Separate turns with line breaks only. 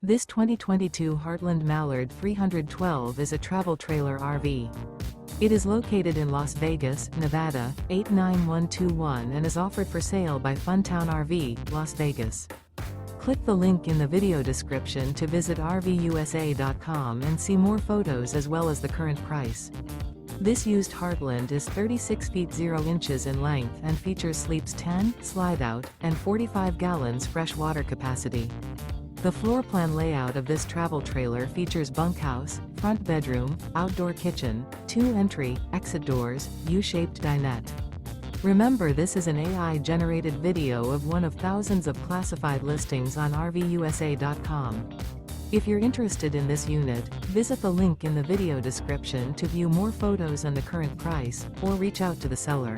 This 2022 Heartland Mallard 312 is a travel trailer RV. It is located in Las Vegas, Nevada, 89121 and is offered for sale by Funtown RV, Las Vegas. Click the link in the video description to visit RVUSA.com and see more photos as well as the current price. This used Heartland is 36 feet 0 inches in length and features sleeps 10, slide-out, and 45 gallons fresh water capacity. The floor plan layout of this travel trailer features bunkhouse, front bedroom, outdoor kitchen, 2 entry, exit doors, U-shaped dinette. Remember, this is an AI-generated video of one of thousands of classified listings on RVUSA.com. If you're interested in this unit, visit the link in the video description to view more photos and the current price, or reach out to the seller.